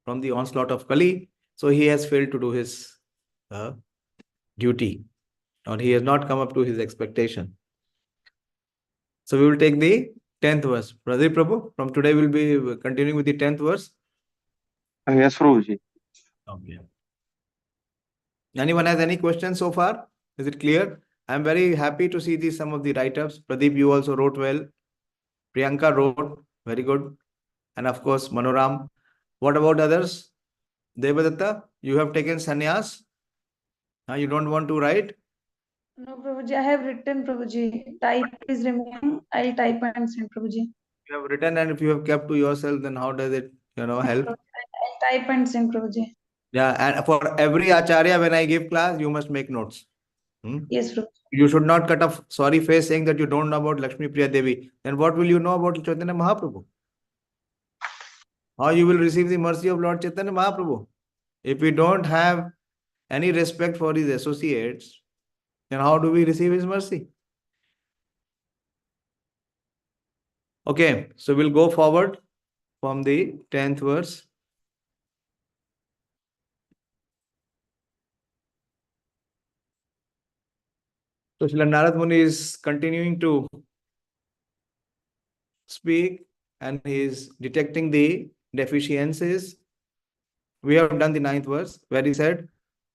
from the onslaught of Kali. So he has failed to do his duty, or he has not come up to his expectation. So we will take the 10th verse. Pradeep Prabhu, from today we'll be continuing with the 10th verse. Yes, Prabhuji. Okay. Anyone has any questions so far? Is it clear? I'm very happy to see some of the write-ups. Pradeep, you also wrote well. Priyanka wrote, very good. And of course, Manoram. What about others? Devadatta, you have taken sannyas? You don't want to write? No, Prabhuji, I have written, Prabhuji. Type is remaining. I'll type and send, Prabhuji. You have written, and if you have kept to yourself, then how does it, help? I'll type and send, Prabhuji. Yeah, and for every acharya, when I give class, you must make notes. Yes, Prabhuji. You should not cut a sorry face saying that you don't know about Lakshmi Priya Devi. Then what will you know about Chaitanya Mahaprabhu? How you will receive the mercy of Lord Chaitanya Mahaprabhu? If we don't have any respect for his associates, then how do we receive his mercy? Okay, so we'll go forward from the 10th verse. So Srila Narad Muni is continuing to speak, and he is detecting the deficiencies. We have done the 9th verse where he said,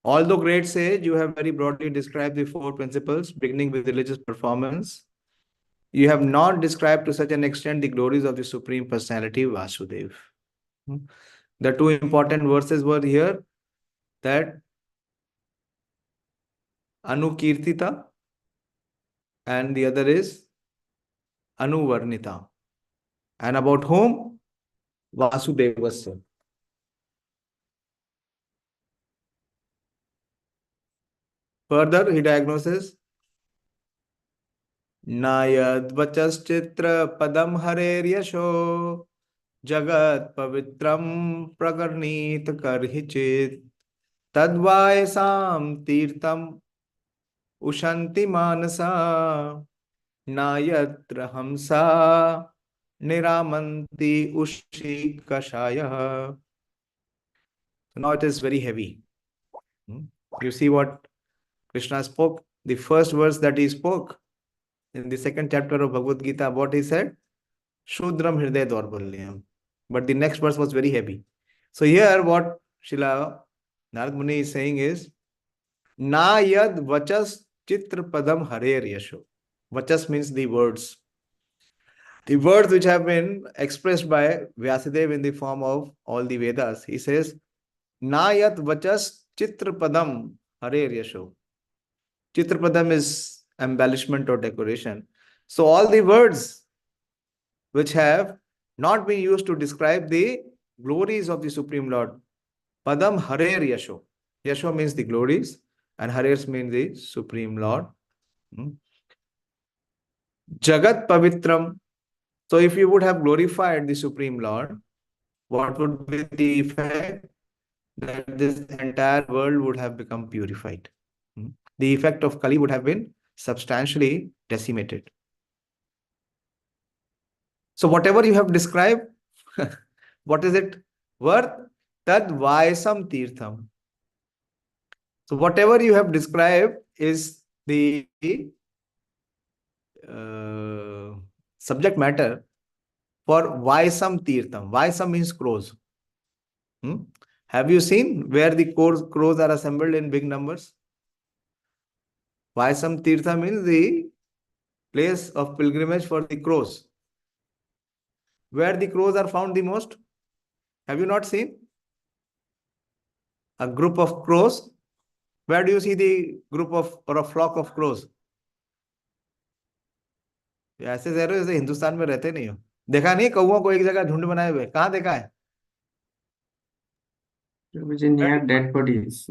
although great sage, you have very broadly described the 4 principles, beginning with religious performance. You have not described to such an extent the glories of the Supreme Personality, Vasudev. The 2 important verses were here, that Anukirtita and the other is Anuvarnita. And about whom? Vasudevasya. Further, he diagnoses Nayad vacaś citra-padaṁ harer yaśo jagat-pavitraṁ pragṛṇīta karhicit vāyasaṁ tīrtham uśanti mānasā yatra haṁsā niramanty uśik-kṣayāḥ. Now it is very heavy. You see what Krishna spoke? The first verse that he spoke in the 2nd chapter of Bhagavad Gita, what he said? Shudram hriday daurbalyam. But the next verse was very heavy. So here what Srila Narad Muni is saying is, Na yad vacaś citra-padaṁ harer yaśo. Vacaś means the words. The words which have been expressed by Vyasadeva in the form of all the Vedas. He says, Na yad vacaś citra-padaṁ harer yaśo. Citra-padam is embellishment or decoration. So all the words which have not been used to describe the glories of the Supreme Lord. Padam harer yaśo. Yaśo means the glories, and harer means the Supreme Lord. Jagat-pavitraṁ. So if you would have glorified the Supreme Lord, what would be the effect? That this entire world would have become purified. The effect of Kali would have been substantially decimated. So whatever you have described, what is it worth? Tad vāyasaṁ tīrtham. So whatever you have described is the subject matter for vāyasaṁ tīrtham. Vāyasaṁ means crows. Have you seen where the crows are assembled in big numbers? Vāyasaṁ tīrtham means the place of pilgrimage for the crows. Where the crows are found the most? Have you not seen? A group of crows. Where do you see the group of or a flock of crows? ऐसे जरूर जैसे हिंदुस्तान में रहते नहीं हो. देखा नहीं कौओं को एक जगह झुंड बनाए हुए? कहाँ देखा है? Near dead bodies.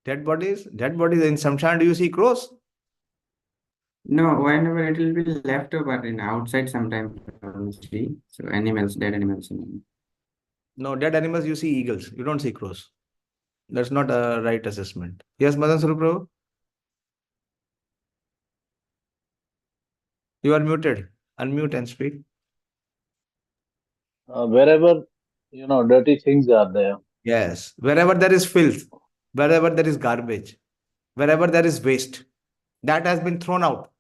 Dead bodies? Dead bodies. In Shamshan, do you see crows? No, whenever it will be left over in outside sometimes. So animals, dead animals. No, dead animals you see eagles. You don't see crows. That's not a right assessment. Yes, Madan Swarup Prabhu? You are muted. Unmute and speak. Wherever Dirty things are there. Yes. Wherever there is filth, wherever there is garbage, wherever there is waste, that has been thrown out.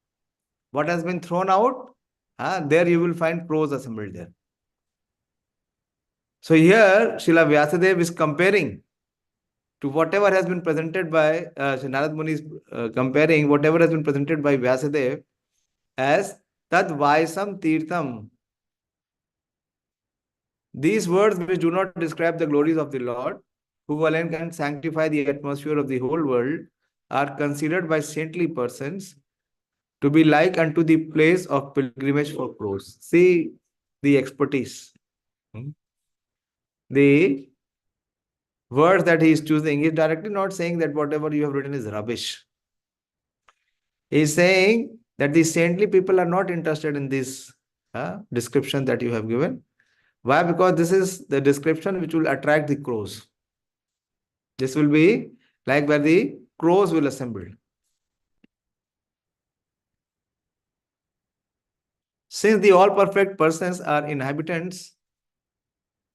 What has been thrown out, there you will find crows assembled there. So here, Srila Vyasadeva is comparing to whatever has been presented by, Narad Muni is comparing whatever has been presented by Vyasadeva as tad vāyasaṁ tīrtham. These words which do not describe the glories of the Lord, who alone can sanctify the atmosphere of the whole world, are considered by saintly persons to be like unto the place of pilgrimage for crows. See the expertise. The words that he is choosing, he is directly not saying that whatever you have written is rubbish. He is saying that the saintly people are not interested in this description that you have given. Why? Because this is the description which will attract the crows. This will be like where the crows will assemble. Since the all-perfect persons are inhabitants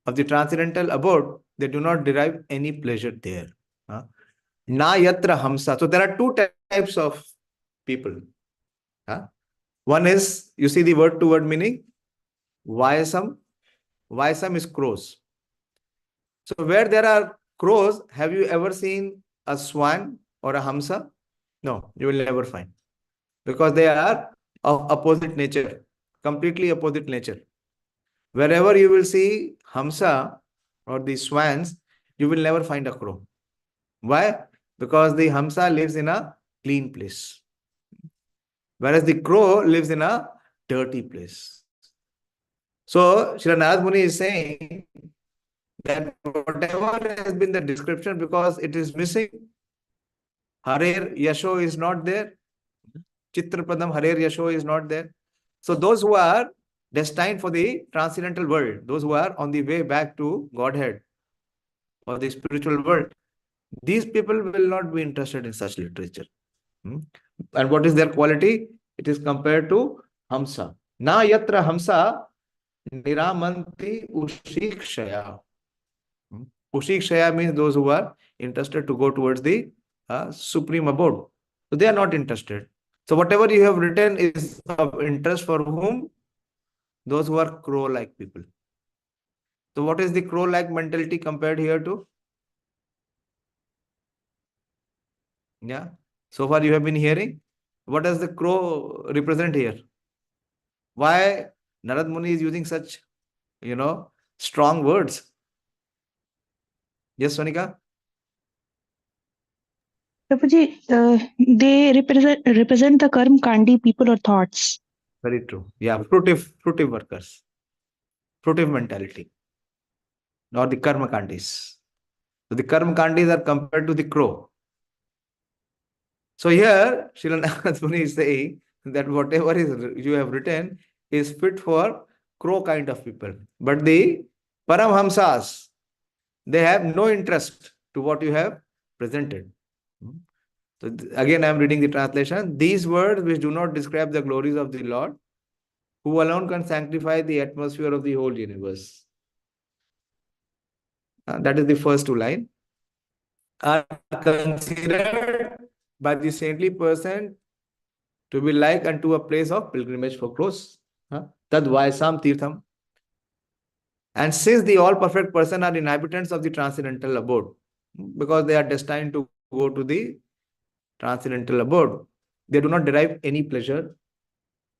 of the transcendental abode, they do not derive any pleasure there. Na yatra haṁsā. So there are two types of people. One is, you see the word-to-word meaning, vāyasaṁ. Vāyasaṁ is crows. So where there are crows, have you ever seen a swan or a haṁsā? No, you will never find. Because they are of opposite nature, completely opposite nature. Wherever you will see haṁsā or the swans, you will never find a crow. Why? Because the haṁsā lives in a clean place, whereas the crow lives in a dirty place. So Srila Narad Muni is saying that whatever has been the description, because it is missing, harer, yaśo is not there, citra-padaṁ, harer, yaśo is not there. So those who are destined for the transcendental world, those who are on the way back to Godhead or the spiritual world, these people will not be interested in such literature. And what is their quality? It is compared to haṁsā. Na yatra haṁsā niramanty uśik-kṣayāḥ. Uśik-kṣayāḥ means those who are interested to go towards the supreme abode. So they are not interested. So whatever you have written is of interest for whom? Those who are crow-like people. So what is the crow-like mentality compared here to? Yeah. So far you have been hearing. What does the crow represent here? Why Narad Muni is using such, strong words? Yes, Sonika? Prabhuji, they represent the karma kandi people or thoughts. Very true. Yeah, fruitive workers. Fruitive mentality. Or the karma kandis. So the karma kandis are compared to the crow. So here, Srila Narad Muni is saying that whatever you have written is fit for crow kind of people. But the paramhamsas, they have no interest to what you have presented. So again, I am reading the translation. These words which do not describe the glories of the Lord, who alone can sanctify the atmosphere of the whole universe. That is the first two lines. Are considered by the saintly person to be like unto a place of pilgrimage for crows. Tad vāyasaṁ tīrtham. And since the all-perfect person are inhabitants of the transcendental abode, because they are destined to go to the transcendental abode, they do not derive any pleasure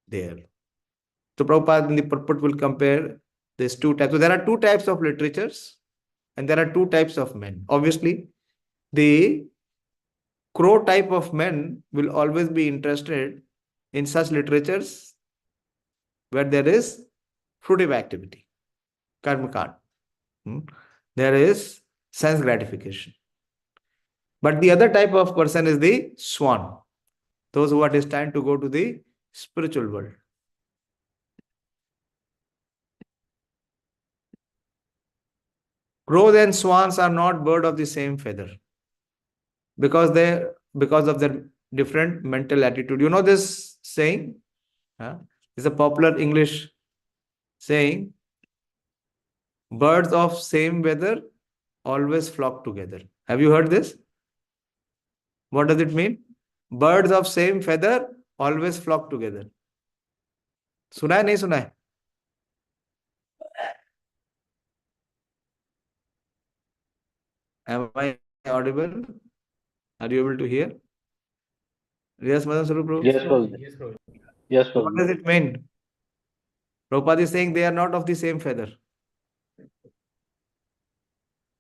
there. So Prabhupada in the purport will compare these two types. So there are two types of literatures and there are two types of men. Obviously, the crow type of men will always be interested in such literatures where there is fruitive activity, karma kand. There is sense gratification. But the other type of person is the swan, those who are destined to go to the spiritual world. Crows and swans are not birds of the same feather because of their different mental attitude. You know this saying? It's a popular English saying Birds of same weather always flock together. Have you heard this? What does it mean? Birds of same feather always flock together. सुना है नहीं सुना है? Am I audible? Are you able to hear? Yes, Madan Sarup Prabhu. Yes, Prabhuji. Yes, What Prabhuji. does it mean? Prabhupada is saying they are not of the same feather.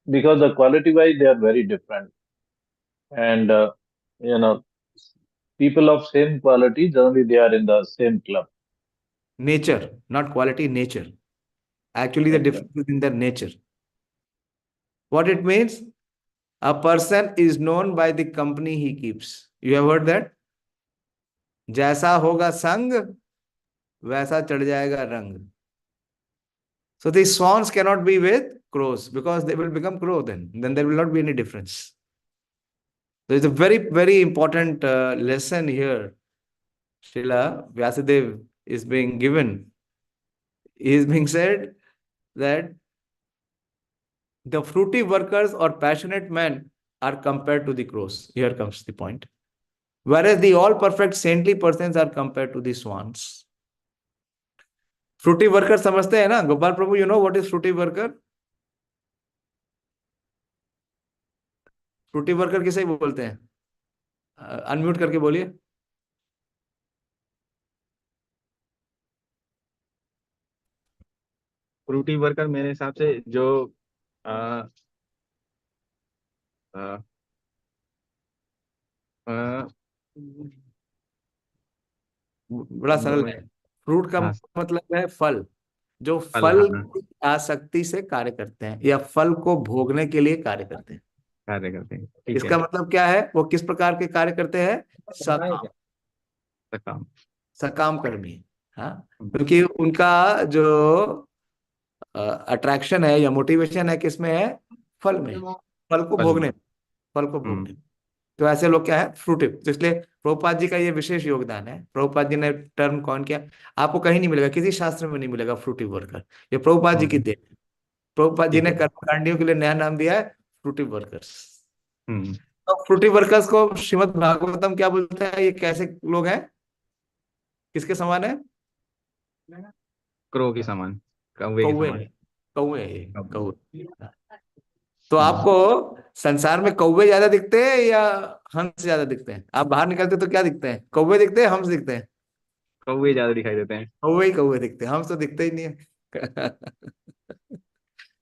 Because the quality-wise, they are very different. And, you know, people of same quality, generally they are in the same club. Nature, not quality, nature. Actually, the difference is in their nature. What it means? A person is known by the company he keeps. You have heard that? जैसा होगा संग, वैसा चढ़ जाएगा रंग. So the swans cannot be with crows because they will become crow then. Then there will not be any difference. There is a very, very important lesson here. Srila Vyasadeva is being given. He is being said that the fruity workers or passionate men are compared to the crows. Here comes the point. Whereas the all perfect saintly persons are compared to the swans. Fruity worker समझते हैं ना? Gopal Prabhu, you know what is fruity worker? Fruity worker किसे बोलते हैं? Unmute करके बोलिए. Frooti worker मेरे हिसाब से जो आ, आ, आ, बड़ा सरल है. फ्रूट का हाँ, मतलब है फल. जो फल, फल हाँ, की आसक्ति से कार्य करते हैं या फल को भोगने के लिए कार्य करते हैं. कार्य करते हैं. ठीक है. इसका मतलब क्या है? वो किस प्रकार के कार्य करते हैं? सकाम. सकाम. सकाम कर्मी. हाँ, क्योंकि उनका जो अट्रैक्शन है या मोटिवेशन है किसमें है? फल में. फल को फल भोगने. में. फल को भोगने. तो ऐसे लोग क्या है? फ्रूटिव. तो इसलिए प्रभुपाद जी का ये विशेष योगदान है. प्रभुपाद जी ने टर्म कौन किया? आपको कहीं नहीं मिलेगा, किसी शास्त्र में नहीं मिलेगा फ्रूटिव वर्कर. ये प्रभुपाद जी की देन है. प्रभुपाद जी ठीक ने है. कर्मकांडियों के लिए नया नाम दिया है फ्रूटिव वर्कर्स. हम्म. तो फ्रूटिव वर्कर्स को श्रीमद् भागवतम क्या बोलते हैं? ये कैसे लोग हैं? किसके समान है? क्रो के समान, कौवे के कौवे. समान. कौवे. कौवे. तो आपको संसार में कौवे ज्यादा दिखते हैं या हंस ज्यादा दिखते हैं? आप बाहर निकलते तो क्या दिखते हैं? कौवे दिखते हैं, हंस दिखते हैं? कौवे ज्यादा दिखाई देते हैं. कौवे ही कौवे दिखते हैं, हंस तो दिखते ही नहीं है.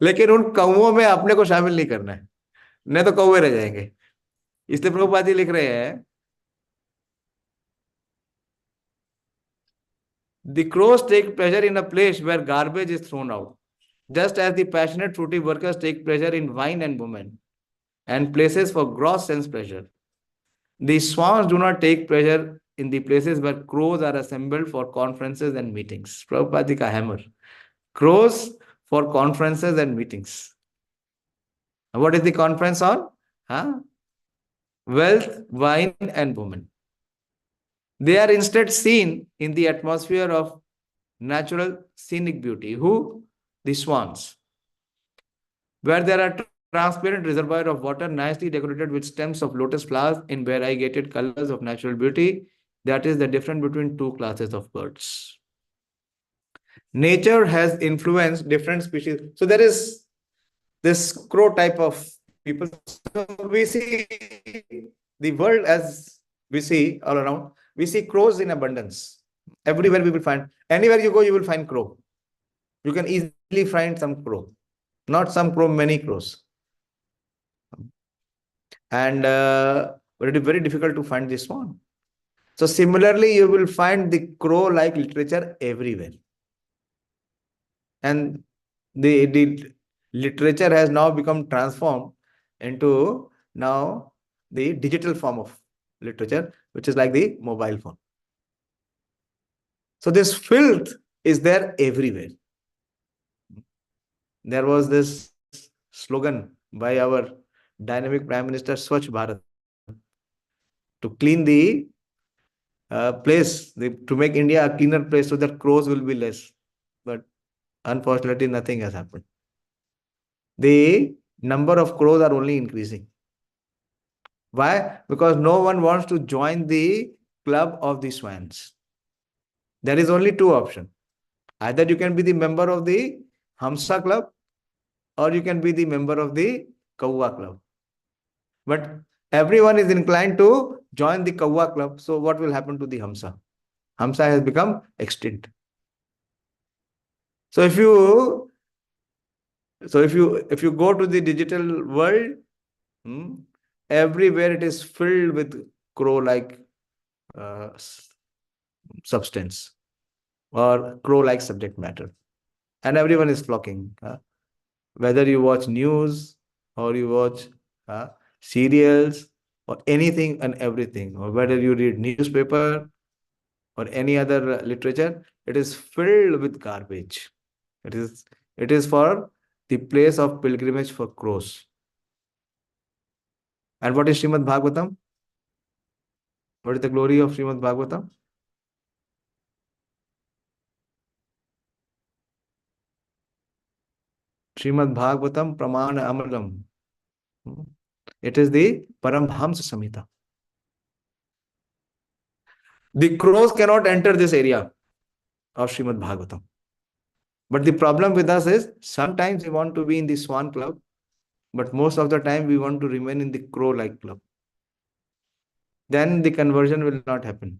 लेकिन उन कौवों में अपने को शामिल नहीं करना है, नहीं तो कौवे रह जाएंगे. इसलिए प्रभुपाद जी लिख रहे हैं, the crows take pleasure in a place where garbage is thrown out, just as the passionate fruity workers take pleasure in wine and women and places for gross sense pleasure. The swans do not take pleasure in the places where crows are assembled for conferences and meetings. Prabhupada ji ka hammer. Crows for conferences and meetings. What is the conference on? Huh? Wealth, wine, and women. They are instead seen in the atmosphere of natural scenic beauty. Who? The swans. Where there are transparent reservoir of water nicely decorated with stems of lotus flowers in variegated colors of natural beauty. That is the difference between two classes of birds. Nature has influenced different species. So there is this crow type of people. So we see the world as we see all around. We see crows in abundance. Everywhere we will find. Anywhere you go, you will find crow. You can easily find some crow. Not some crow, many crows. And but it is very difficult to find this one. So similarly, you will find the crow-like literature everywhere. And the literature has now become transformed into now the digital form of literature, which is like the mobile phone. So this filth is there everywhere. There was this slogan by our dynamic Prime Minister, Swachh Bharat, to clean the place, to make India a cleaner place so that crows will be less. But unfortunately, nothing has happened. the number of crows are only increasing. Why? Because no one wants to join the club of the swans. There is only two options. Either you can be the member of the haṁsā club, or you can be the member of the kaua club. But everyone is inclined to join the kaua club. So what will happen to the haṁsā? Haṁsā has become extinct. So if you go to the digital world, everywhere it is filled with crow-like substance or crow-like subject matter, and everyone is flocking. Whether you watch news or you watch serials or anything and everything, or whether you read newspaper or any other literature, it is filled with garbage. It is for the place of pilgrimage for crows. And what is Srimad Bhagavatam? What is the glory of Srimad Bhagavatam? Srimad Bhagavatam Pramana Amalam. It is the Paramhamsa Samhita. The crows cannot enter this area of Srimad Bhagavatam. But the problem with us is sometimes we want to be in the swan club, but most of the time we want to remain in the crow-like club. Then the conversion will not happen.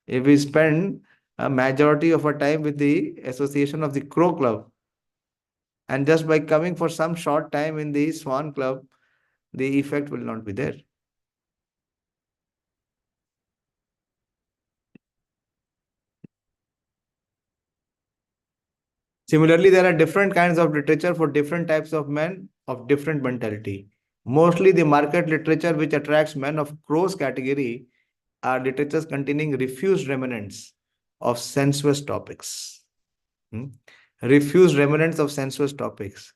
If we spend a majority of our time with the association of the crow club, and just by coming for some short time in the swan club, the effect will not be there. Similarly, there are different kinds of literature for different types of men of different mentality. Mostly the market literature which attracts men of crows category are literatures containing refused remnants of sensuous topics. Refused remnants of sensuous topics.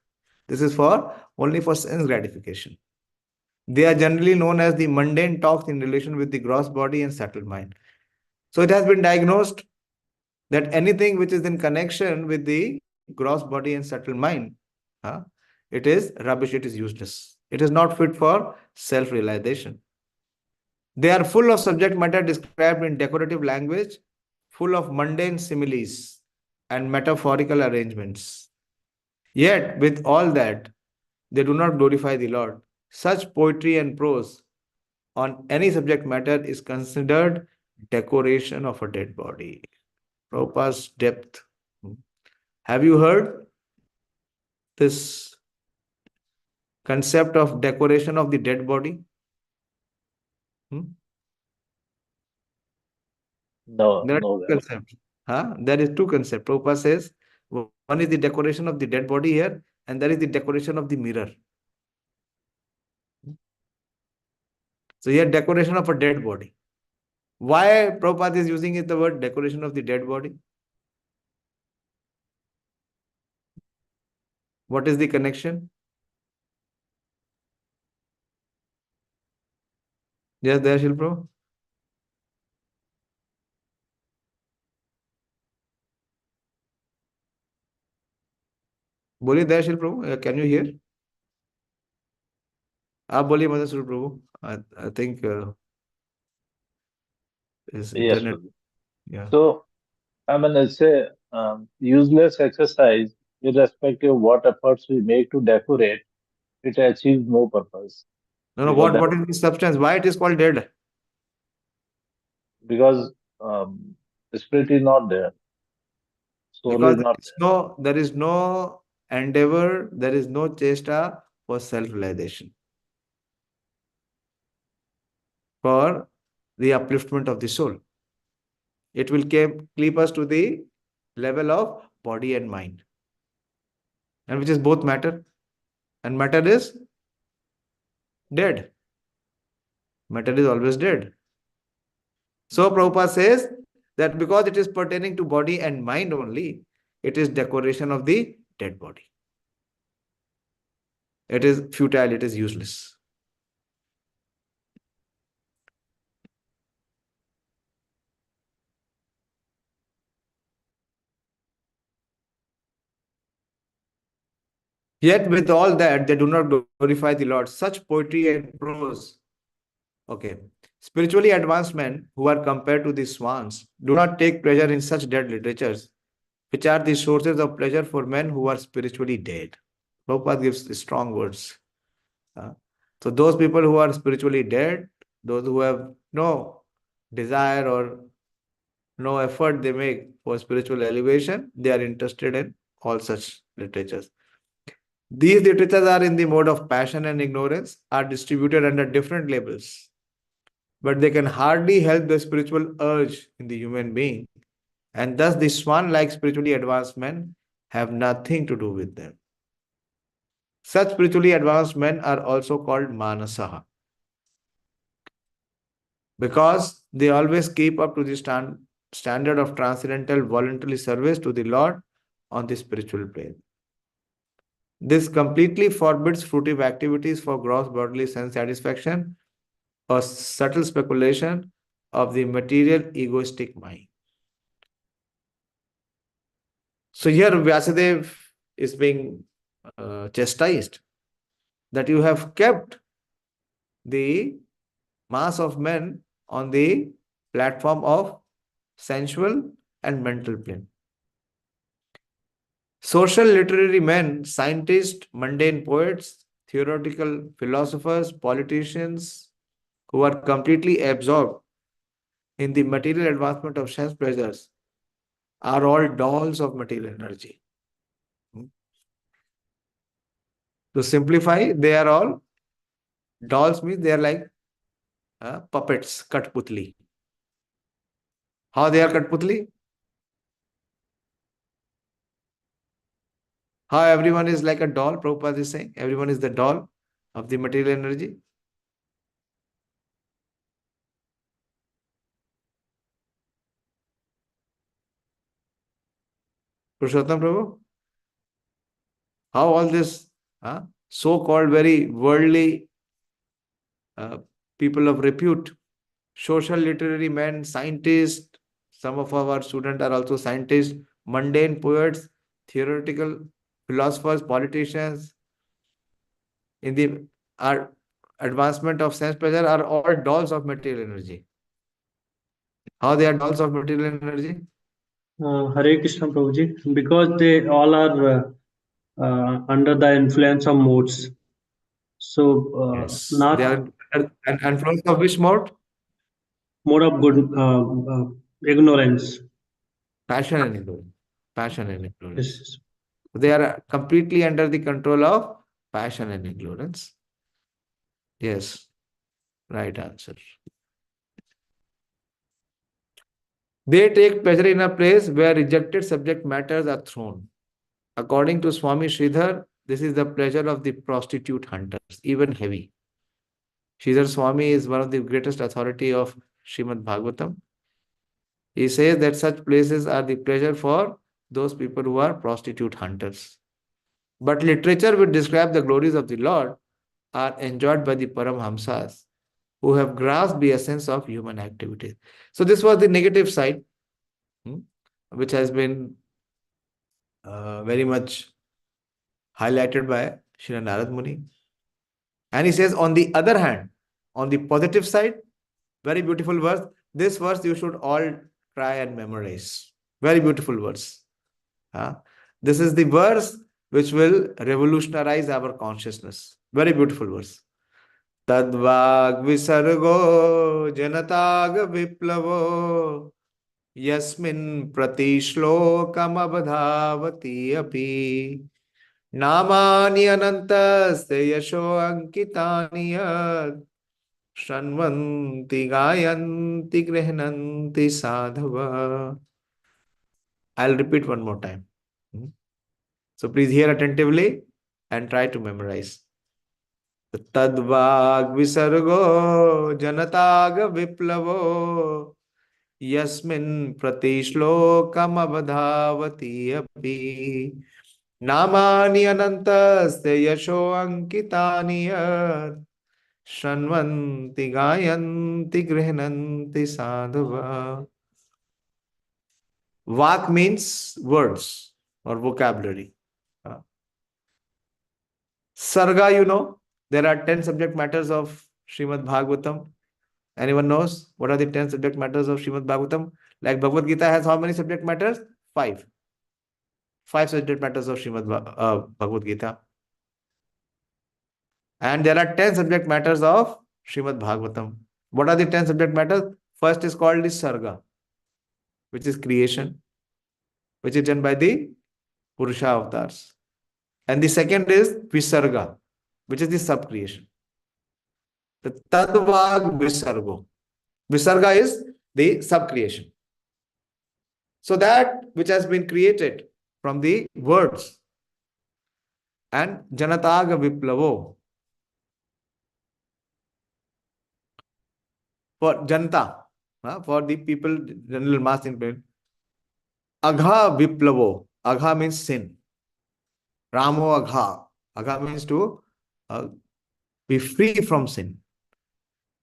This is only for sense gratification. They are generally known as the mundane talks in relation with the gross body and subtle mind. So it has been diagnosed that anything which is in connection with the gross body and subtle mind, it is rubbish, it is useless. It is not fit for self-realization. They are full of subject matter described in decorative language, full of mundane similes and metaphorical arrangements. Yet, with all that, they do not glorify the Lord. Such poetry and prose on any subject matter is considered decoration of a dead body. Prabhupada's depth. Have you heard this concept of decoration of the dead body? No, There are no. two concepts. There is two concepts. Prabhupada says one is the decoration of the dead body here, and there is the decoration of the mirror. So here, decoration of a dead body. Why Prabhupada is using the word decoration of the dead body? What is the connection? Yes, there, Shilpro. बोलिए दयाशील प्रभु, can you hear? आप बोलिए मदन प्रभु. I think is Yes, internet. Prabhu. Yeah. So, I mean, it's a useless exercise, irrespective of what efforts we make to decorate, it achieves no purpose. No, Because what is the substance? Why it is called dead? because the spirit is not there, soul Because is not there is no endeavor, there is no chesta for self-realization, for the upliftment of the soul. It will keep us to the level of body and mind, and which is both matter, and matter is dead. Matter is always dead. So Prabhupada says that because it is pertaining to body and mind only, it is decoration of the dead body. It is futile, it is useless. Yet with all that, they do not glorify the Lord. Such poetry and prose. Okay. Spiritually advanced men who are compared to the swans do not take pleasure in such dead literatures, which are the sources of pleasure for men who are spiritually dead. Prabhupada gives strong words. So those people who are spiritually dead, those who have no desire or no effort they make for spiritual elevation, they are interested in all such literatures. These literatures are in the mode of passion and ignorance, are distributed under different labels, but they can hardly help the spiritual urge in the human being, and thus the swan-like spiritually advanced men have nothing to do with them. Such spiritually advanced men are also called mānasā, because they always keep up to the standard of transcendental voluntary service to the Lord on the spiritual plane. This completely forbids fruitive activities for gross bodily sense satisfaction or subtle speculation of the material egoistic mind. So here Vyasadeva is being chastised that you have kept the mass of men on the platform of sensual and mental plane. Social literary men, scientists, mundane poets, theoretical philosophers, politicians who are completely absorbed in the material advancement of sense pleasures are all dolls of material energy. To simplify, they are all dolls, means they are like puppets, Katputli. How they are Katputli? How everyone is like a doll, Prabhupada is saying. Everyone is the doll of the material energy. Purushottam Prabhu? How all this so-called very worldly people of repute, social literary men, scientists, some of our students are also scientists, mundane poets, theoretical philosophers, politicians, in the advancement of sense pleasure are all dolls of material energy. How they are dolls of material energy? Hare Krishna Prabhuji, because they all are under the influence of modes. So Yes. not They are an influence of which mode? mode of good ignorance. Passion and ignorance. Passion and ignorance. Yes. They are completely under the control of passion and ignorance. Yes. Right answer. They take pleasure in a place where rejected subject matters are thrown. According to Swami Sridhar, this is the pleasure of the prostitute hunters, even heavy. Sridhar Swami is one of the greatest authority of Srimad Bhagavatam. He says that such places are the pleasure for those people who are prostitute hunters. But literature which describe the glories of the Lord are enjoyed by the Paramhamsas who have grasped the essence of human activity. So this was the negative side, which has been very much highlighted by Shri Narad Muni. And he says, on the other hand, on the positive side, very beautiful verse. This verse you should all try and memorize. Very beautiful verse. This is the verse which will revolutionize our consciousness. Very beautiful verse. Tadvag visargo janatag viplavo yasmin pratishlokam abdhavati api namani anantasya yaśo ankitani yad shanvanti gayanti grihnanti sadhava. I'll repeat one more time. So please hear attentively and try to memorize. Tadvag visargo janatag viplavo yasmin pratishlokam abdhavati api namani anantasya yaśo ankitani yad shanvanti gayanti grihnanti sadhava. Vak means words or vocabulary. Sarga, you know, there are 10 subject matters of Srimad Bhagavatam. Anyone knows what are the 10 subject matters of Srimad Bhagavatam? Like Bhagavad Gita has how many subject matters? 5. 5 subject matters of Bhagavad Gita. And there are 10 subject matters of Srimad Bhagavatam. What are the 10 subject matters? First is called the Sarga, which is creation, which is done by the Purusha avatars. And the second is Visarga, which is the sub-creation. The Tadvag Visargo. Visarga is the sub-creation. So that which has been created from the words. And Janataga Viplavo. For Janta, for the people, general mass in pain. Agha Viplavo. Agha means sin. Ramo Agha. Agha means to be free from sin.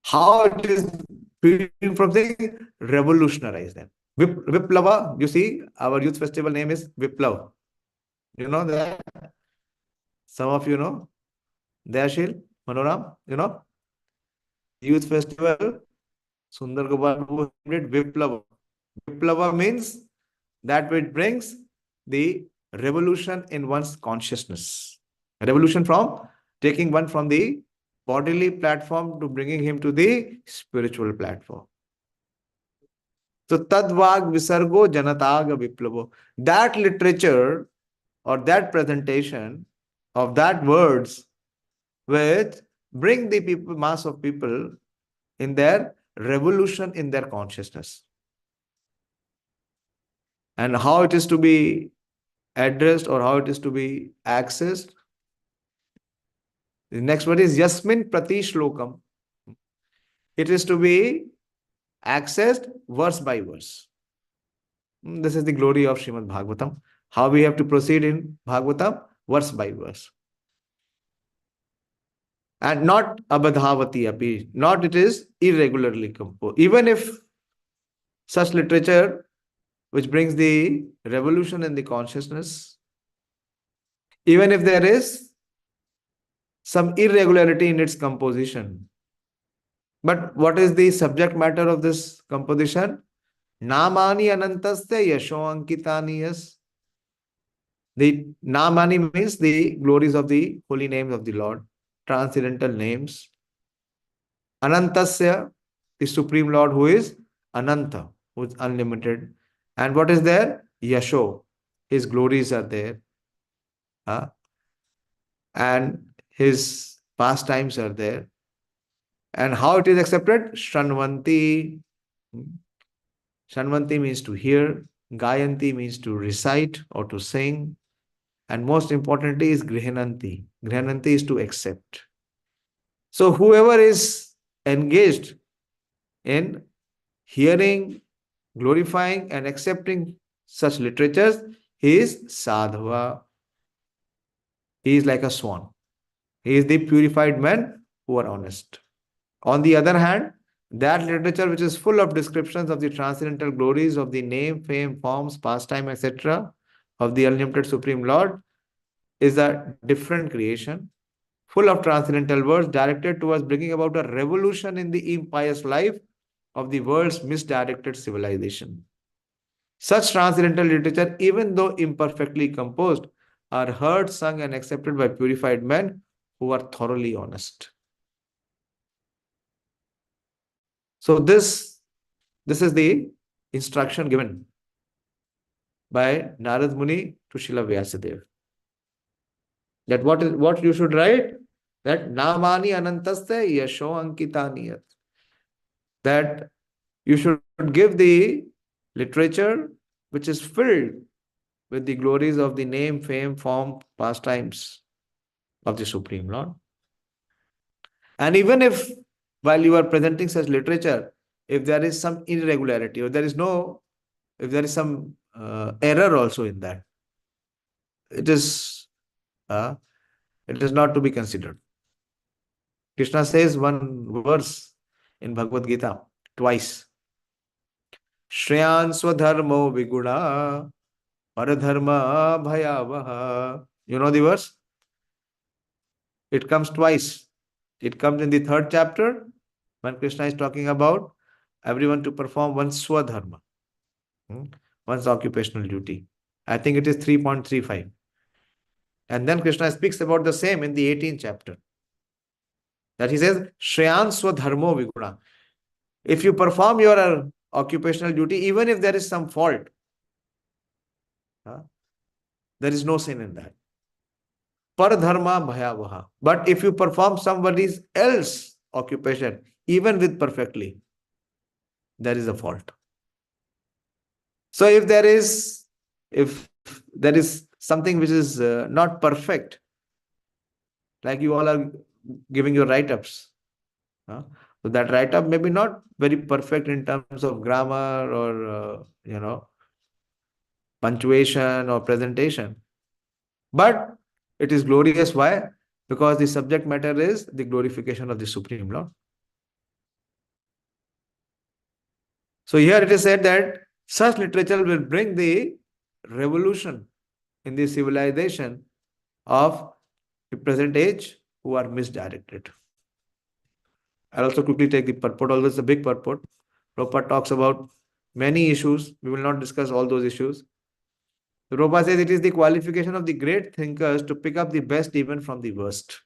How it is free from sin? Revolutionize them. Viplava, you see, our youth festival name is Viplav. You know that? Some of you know. Dayashil, Manoram, you know? Youth festival, Sundar Gopal Viplava. Viplava means that which brings the revolution in one's consciousness. A revolution from taking one from the bodily platform to bringing him to the spiritual platform. So Tadvag Visargo Janataga Viplavo. That literature or that presentation of that words which bring the people, mass of people in their revolution in their consciousness. And how it is to be addressed or how it is to be accessed. The next word is Yasmin Prati Shlokam. It is to be accessed verse by verse. This is the glory of Srimad Bhagavatam. How we have to proceed in Bhagavatam? Verse by verse. And not abadhavati api. Not it is irregularly composed. Even if such literature which brings the revolution in the consciousness, even if there is some irregularity in its composition. But what is the subject matter of this composition? Namani anantasya yaśo ankitani. The Namani means the glories of the holy names of the Lord, transcendental names. Anantasya, the Supreme Lord who is Ananta, who is unlimited. And what is there? Yaśo, his glories are there. And his pastimes are there. And how it is accepted? Shranvanti. Shranvanti means to hear. Gayanti means to recite or to sing. And most importantly is Grihananti. Grihananti is to accept. So whoever is engaged in hearing, glorifying and accepting such literatures, he is sadhava. He is like a swan. He is the purified men who are honest. On the other hand, that literature which is full of descriptions of the transcendental glories of the name, fame, forms, pastime, etc. of the unlimited Supreme Lord is a different creation, full of transcendental words directed towards bringing about a revolution in the impious life of the world's misdirected civilization. Such transcendental literature, even though imperfectly composed, are heard, sung and accepted by purified men who are thoroughly honest. So this is the instruction given by Narad Muni to Srila Vyasadeva. That what you should write? That Namani Anantasya Yaśo Ankitani. That you should give the literature which is filled with the glories of the name, fame, form, pastimes of the Supreme Lord. And even if while you are presenting such literature, if there is some irregularity or if there is some error also in that, it is not to be considered. Krishna says one verse in Bhagavad Gita twice. Shreyan swadharmo viguna paradharma bhayavaha. You know the verse? It comes twice. It comes in the 3rd chapter when Krishna is talking about everyone to perform one's swadharma, one's occupational duty. I think it is 3.35. And then Krishna speaks about the same in the 18th chapter. That he says, Shreyan swadharmo viguna. If you perform your occupational duty, even if there is some fault, there is no sin in that. Paradharma bhayavaha. But if you perform somebody else's occupation, even with perfectly, there is a fault. So if there is something which is not perfect, like you all are giving your write-ups, so that write-up may be not very perfect in terms of grammar or punctuation or presentation, but it is glorious. Why? Because the subject matter is the glorification of the Supreme Lord. So here it is said that such literature will bring the revolution in the civilization of the present age who are misdirected. I'll also quickly take the purport, although it's a big purport. Prabhupada talks about many issues. We will not discuss all those issues. Prabhupada says it is the qualification of the great thinkers to pick up the best even from the worst.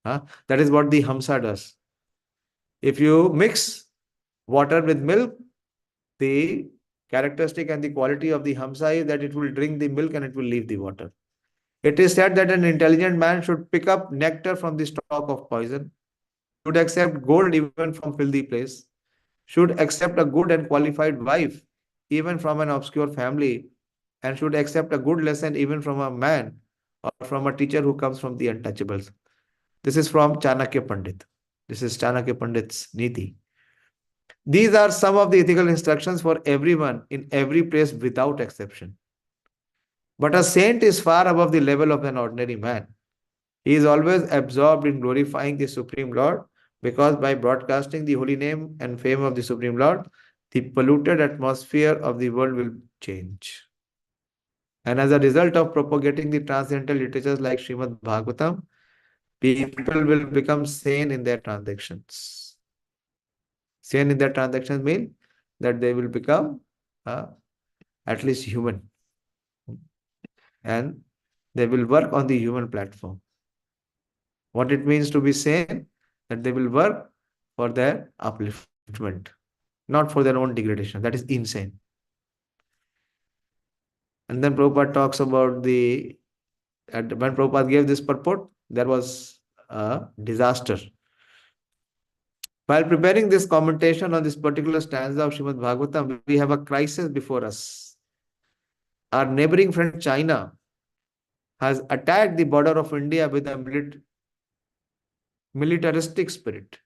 That is what the haṁsā does. If you mix water with milk, the characteristic and the quality of the haṁsā is that it will drink the milk and it will leave the water. It is said that an intelligent man should pick up nectar from the stalk of poison, should accept gold even from filthy place, should accept a good and qualified wife even from an obscure family, and should accept a good lesson even from a man or from a teacher who comes from the untouchables. This is from Chanakya Pandit. This is Chanakya Pandit's Niti. These are some of the ethical instructions for everyone in every place without exception. But a saint is far above the level of an ordinary man. He is always absorbed in glorifying the Supreme Lord, because by broadcasting the holy name and fame of the Supreme Lord, the polluted atmosphere of the world will change. And as a result of propagating the transcendental literatures like Srimad Bhagavatam, people will become sane in their transactions. Sane in their transactions means that they will become at least human. And they will work on the human platform. What it means to be sane, that they will work for their upliftment, not for their own degradation. That is insane. And then Prabhupada talks about when Prabhupada gave this purport, there was a disaster. While preparing this commentation on this particular stanza of Srimad Bhagavatam, we have a crisis before us. Our neighboring friend China has attacked the border of India with a militaristic spirit.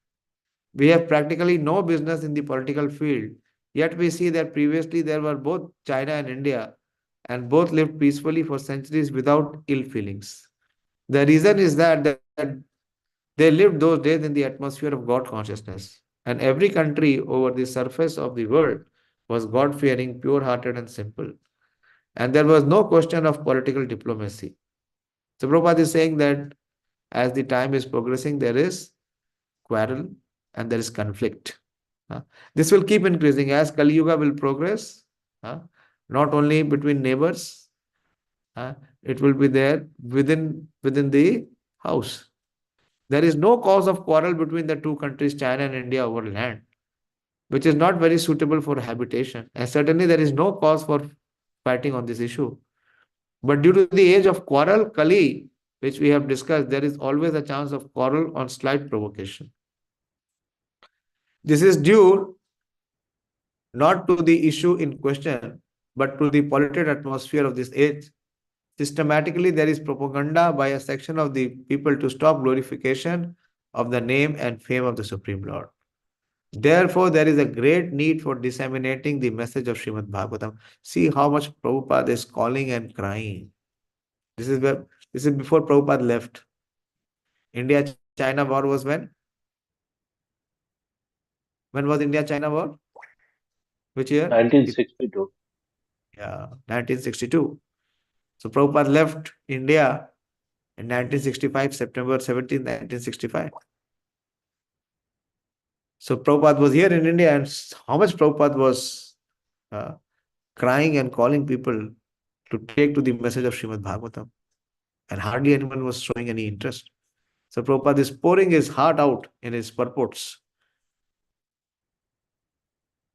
We have practically no business in the political field, yet we see that previously there were both China and India, and both lived peacefully for centuries without ill feelings. The reason is that they lived those days in the atmosphere of God consciousness, and every country over the surface of the world was God-fearing, pure-hearted and simple. And there was no question of political diplomacy. So Prabhupada is saying that as the time is progressing, there is quarrel and there is conflict. This will keep increasing as Kali Yuga will progress, not only between neighbors, it will be there within the house. There is no cause of quarrel between the two countries, China and India, over land, which is not very suitable for habitation. And certainly there is no cause for fighting on this issue. But due to the age of quarrel, Kali, which we have discussed, there is always a chance of quarrel on slight provocation. This is due not to the issue in question, but to the polluted atmosphere of this age. Systematically, there is propaganda by a section of the people to stop glorification of the name and fame of the Supreme Lord. Therefore, there is a great need for disseminating the message of Srimad Bhagavatam. See how much Prabhupada is calling and crying. This is before Prabhupada left. India-China war was when? When was India-China war? Which year? 1962. Yeah, 1962. So Prabhupada left India in 1965, September 17, 1965. So Prabhupada was here in India, and how much Prabhupada was crying and calling people to take to the message of Srimad Bhagavatam. And hardly anyone was showing any interest. So Prabhupada is pouring his heart out in his purports.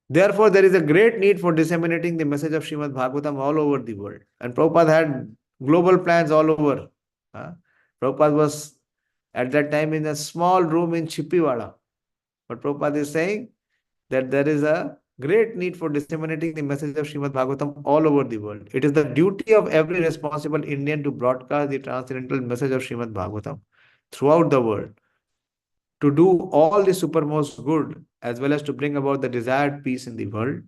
Therefore, there is a great need for disseminating the message of Srimad Bhagavatam all over the world. And Prabhupada had global plans all over. Prabhupada was at that time in a small room in Chippiwala. But Prabhupada is saying that there is a great need for disseminating the message of Srimad Bhagavatam all over the world. It is the duty of every responsible Indian to broadcast the transcendental message of Srimad Bhagavatam throughout the world, to do all the supermost good, as well as to bring about the desired peace in the world.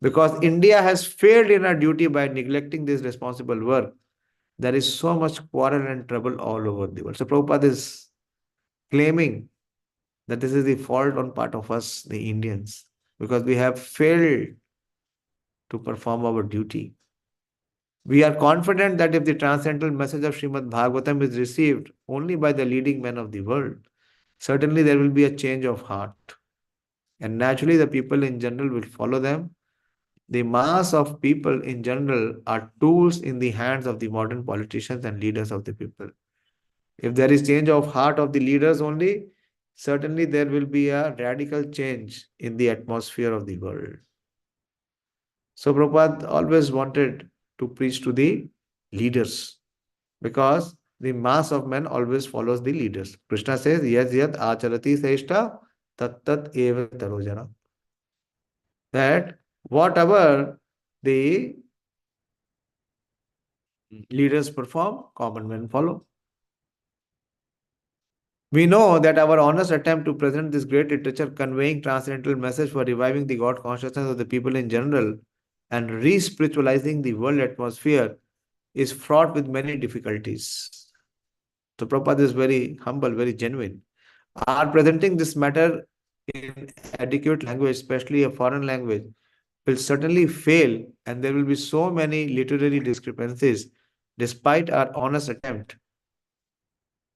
Because India has failed in her duty by neglecting this responsible work, there is so much quarrel and trouble all over the world. So Prabhupada is claiming that this is the fault on part of us, the Indians, because we have failed to perform our duty. We are confident that if the transcendental message of Srimad Bhagavatam is received only by the leading men of the world, certainly there will be a change of heart. And naturally, the people in general will follow them. The mass of people in general are tools in the hands of the modern politicians and leaders of the people. If there is change of heart of the leaders only, certainly there will be a radical change in the atmosphere of the world. So Prabhupada always wanted to preach to the leaders, because the mass of men always follows the leaders. Krishna says, yad yad acharati sreshta tat tat eva tarojana. That whatever the leaders perform, common men follow. We know that our honest attempt to present this great literature conveying transcendental message for reviving the God consciousness of the people in general and re-spiritualizing the world atmosphere is fraught with many difficulties. So Prabhupada is very humble, very genuine. Our presenting this matter in adequate language, especially a foreign language, will certainly fail, and there will be so many literary discrepancies despite our honest attempt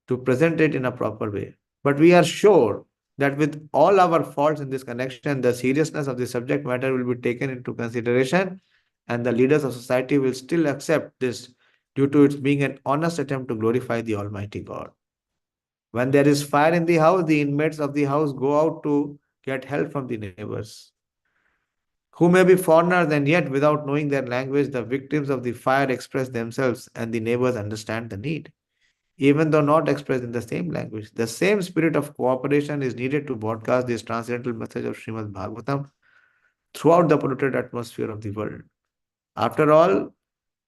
to present it in a proper way. But we are sure that with all our faults in this connection, the seriousness of the subject matter will be taken into consideration, and the leaders of society will still accept this due to its being an honest attempt to glorify the Almighty God. When there is fire in the house, the inmates of the house go out to get help from the neighbors, who may be foreigners, and yet without knowing their language, the victims of the fire express themselves and the neighbors understand the need. Even though not expressed in the same language, the same spirit of cooperation is needed to broadcast this transcendental message of Srimad Bhagavatam throughout the polluted atmosphere of the world. After all,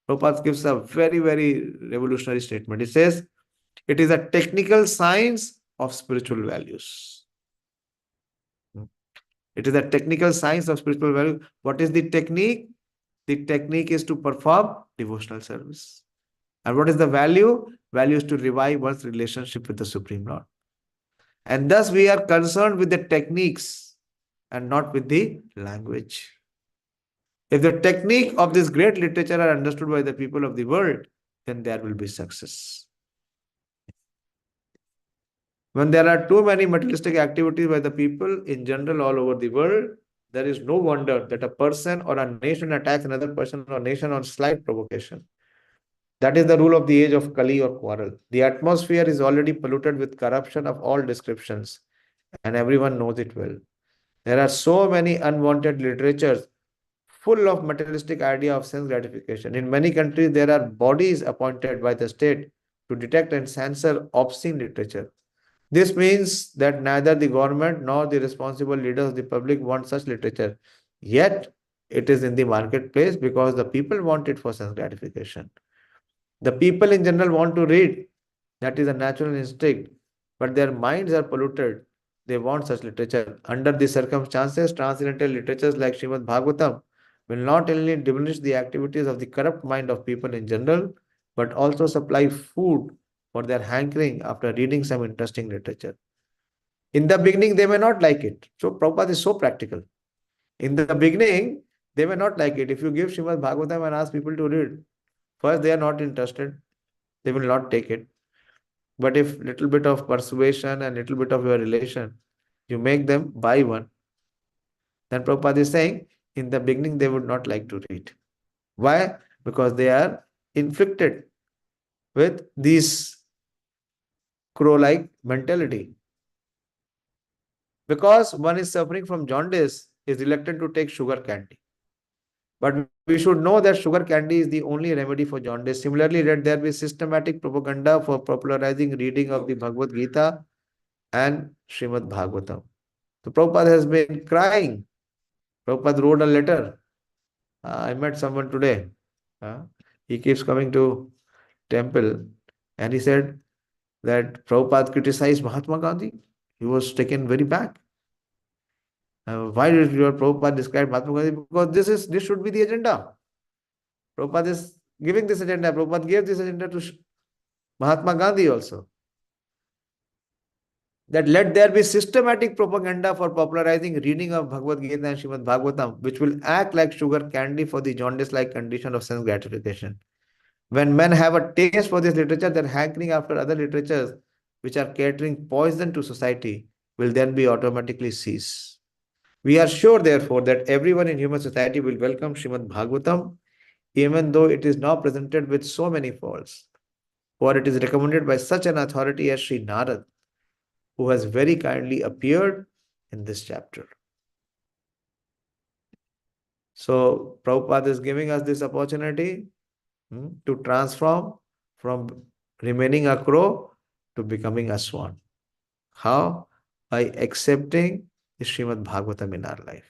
Prabhupada gives a very, very revolutionary statement. He says, it is a technical science of spiritual values. It is a technical science of spiritual value. What is the technique? The technique is to perform devotional service. And what is the value? Value is to revive one's relationship with the Supreme Lord. And thus we are concerned with the techniques and not with the language. If the technique of this great literature are understood by the people of the world, then there will be success. When there are too many materialistic activities by the people in general all over the world, there is no wonder that a person or a nation attacks another person or nation on slight provocation. That is the rule of the age of Kali or quarrel. The atmosphere is already polluted with corruption of all descriptions, and everyone knows it well. There are so many unwanted literatures full of materialistic idea of sense gratification. In many countries, there are bodies appointed by the state to detect and censor obscene literature. This means that neither the government nor the responsible leaders of the public want such literature. Yet, it is in the marketplace because the people want it for sense gratification. The people in general want to read. That is a natural instinct. But their minds are polluted. They want such literature. Under these circumstances, transcendental literatures like Srimad Bhagavatam will not only diminish the activities of the corrupt mind of people in general, but also supply food for their hankering after reading some interesting literature. In the beginning, they may not like it. So Prabhupada is so practical. In the beginning, they may not like it. If you give Srimad Bhagavatam and ask people to read, first they are not interested. They will not take it. But if little bit of persuasion and little bit of your relation, you make them buy one, then Prabhupada is saying, in the beginning, they would not like to read. Why? Because they are inflicted with this crow-like mentality. Because one is suffering from jaundice, is reluctant to take sugar candy. But we should know that sugar candy is the only remedy for jaundice. Similarly, let there be systematic propaganda for popularizing reading of the Bhagavad Gita and Srimad Bhagavatam. So Prabhupada has been crying. Prabhupada wrote a letter. I met someone today. He keeps coming to temple, and he said that Prabhupada criticized Mahatma Gandhi. He was taken very back. Why did your Prabhupada describe Mahatma Gandhi? Because this should be the agenda. Prabhupada is giving this agenda. Prabhupada gave this agenda to Mahatma Gandhi also. That let there be systematic propaganda for popularizing reading of Bhagavad Gita and Srimad Bhagavatam, which will act like sugar candy for the jaundice-like condition of sense gratification. When men have a taste for this literature, their hankering after other literatures, which are catering poison to society, will then be automatically cease. We are sure, therefore, that everyone in human society will welcome Srimad Bhagavatam, even though it is now presented with so many faults. For it is recommended by such an authority as Sri Narad, who has very kindly appeared in this chapter. So, Prabhupada is giving us this opportunity to transform from remaining a crow to becoming a swan. How? By accepting the Srimad Bhagavatam in our life.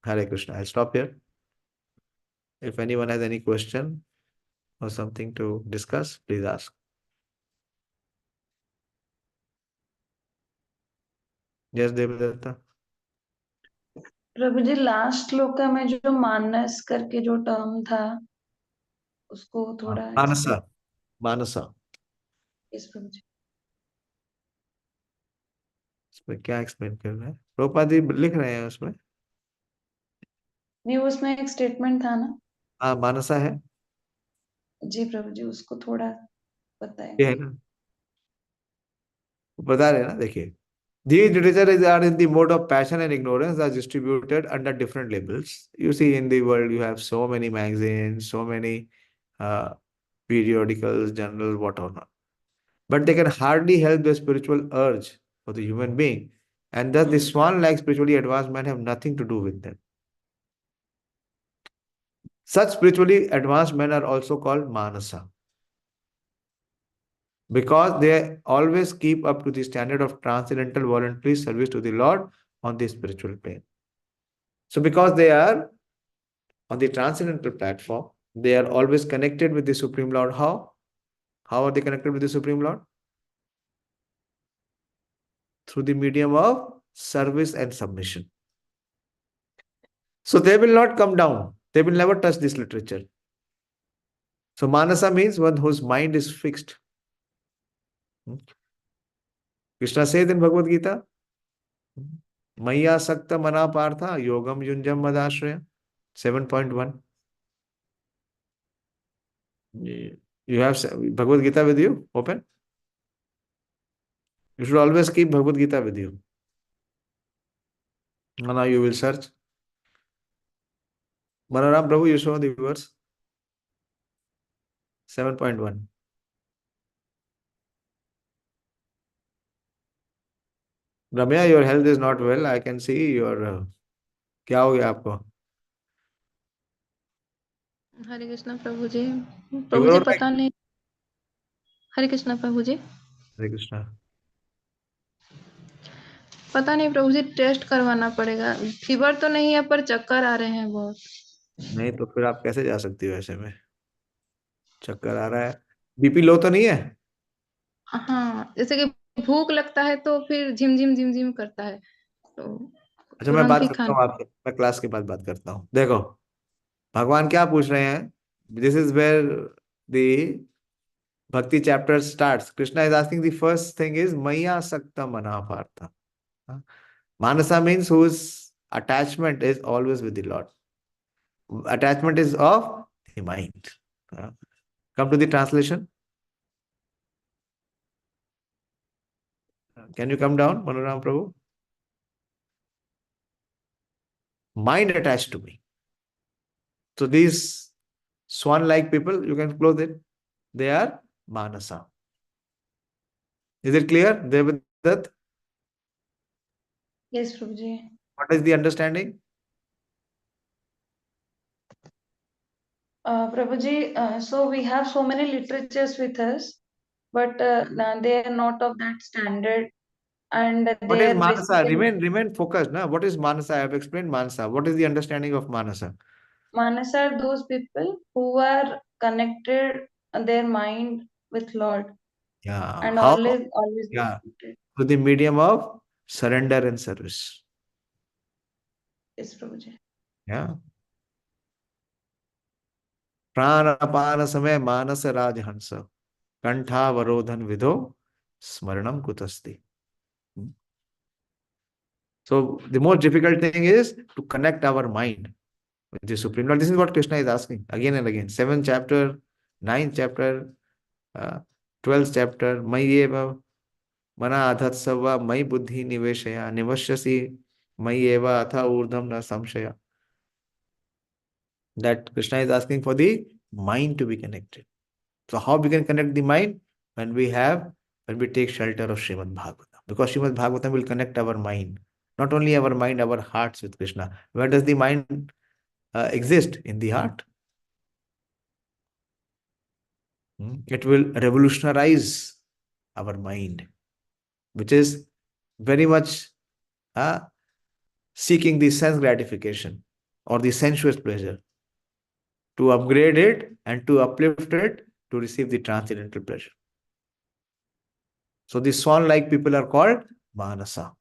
Hare Krishna. I'll stop here. If anyone has any question or something to discuss, please ask. Yes, Devadatta. प्रभु जी last shloka में जो मानस करके जो term था उसको थोड़ा Mānasā. Mānasā. इस प्रभु जी इसमें क्या एक्सप्लेन कर रहे हैं? प्रभुपाद जी लिख रहे हैं उसमें. नहीं उसमें एक स्टेटमेंट था ना. हाँ, मानसा है. जी प्रभु जी उसको थोड़ा बताएं. ये है ना, बता रहे हैं ना. देखिए, these literatures are in the mode of passion and ignorance, are distributed under different labels. You see, in the world, you have so many magazines, so many periodicals, journals, whatever. But they can hardly help the spiritual urge of the human being. And thus, the swan-like spiritually advanced men have nothing to do with them. Such spiritually advanced men are also called mānasā, because they always keep up to the standard of transcendental voluntary service to the Lord on the spiritual plane. So because they are on the transcendental platform, they are always connected with the Supreme Lord. How? How are they connected with the Supreme Lord? Through the medium of service and submission. So they will not come down. They will never touch this literature. So Mānasā means one whose mind is fixed. Krishna says in Bhagavad Gita, Maya sakta mana partha yogam yunjam madashraya. 7.1. You have Bhagavad Gita with you? Open. You should always keep Bhagavad Gita with you. Now you will search. Balaram Prabhu, you show the verse. 7.1. Ramya, your health is not well. I can see your... क्या हो गया आपको? हरे कृष्णा प्रभु जी पता नहीं. हरे कृष्णा प्रभु जी. हरे कृष्णा. पता नहीं प्रभु जी, test करवाना पड़ेगा. फीवर तो नहीं है पर चक्कर आ रहे हैं बहुत. नहीं तो फिर आप कैसे जा सकती हो ऐसे में? चक्कर आ रहा है. बीपी लो तो नहीं है? हाँ, जैसे कि भूख लगता है तो फिर झिमझिम करता है. तो अच्छा, मैं बात करता हूँ आपसे. मैं क्लास के बाद बात करता हूँ. देखो, भगवान क्या पूछ रहे हैं? This is where the bhakti chapter starts. Krishna is asking the first thing is मय्या सक्ता मना Partha. Mānasā means whose attachment is always with the Lord. Attachment is of the mind. Come to the translation. Can you come down, Manoram Prabhu? Mind attached to me. So these swan-like people, you can close it. They are mānasā. Is it clear, Devadat? Yes, Prabhuji. What is the understanding? Prabhuji, so we have so many literatures with us, but they are not of that standard, and What they is are mānasā? basically Remain focused. Na? What is mānasā? I have explained mānasā. What is the understanding of mānasā? mānasā are those people who are connected their mind with Lord Yeah. and How? always Yeah. connected. Through the medium of surrender and service. Yes, Prabhuji. Yeah. प्राण अपान समय मानस राजहंस कंठावरोधन विदो स्मरणम कुतस्ति. So the most difficult thing is to connect our mind with the Supreme Lord. This is what Krishna is asking again and again. 7th chapter, 9th chapter, 12th chapter. Mayeva mana adhatsava may buddhi niveshaya nivashyasi mayeva atha urdham na samshaya. That Krishna is asking for the mind to be connected. So how we can connect the mind? When we take shelter of Srimad Bhagavatam. Because Srimad Bhagavatam will connect our mind. Not only our mind, our hearts with Krishna. Where does the mind exist? In the heart. It will revolutionize our mind, which is very much seeking the sense gratification or the sensuous pleasure, to upgrade it and to uplift it to receive the transcendental pleasure. So the swan-like people are called mānasā.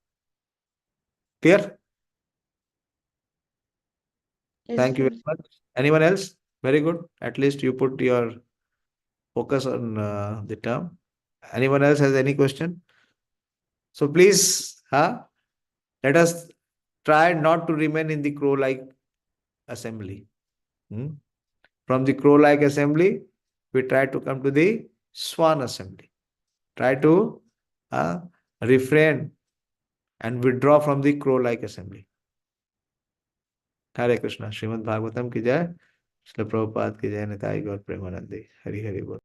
Clear? Yes, Thank you very Prabhuji. much. Anyone else? Very good. At least you put your focus on the term. Anyone else has any question? So please, let us try not to remain in the crow-like assembly. From the crow-like assembly, we try to come to the swan assembly. Try to refrain and withdraw from the crow-like assembly. Hare Krishna. Srimad Bhagavatam ki jai. Srila Prabhupada ki jai. Nitai Gaur Premanandi. Hari Hari Bol.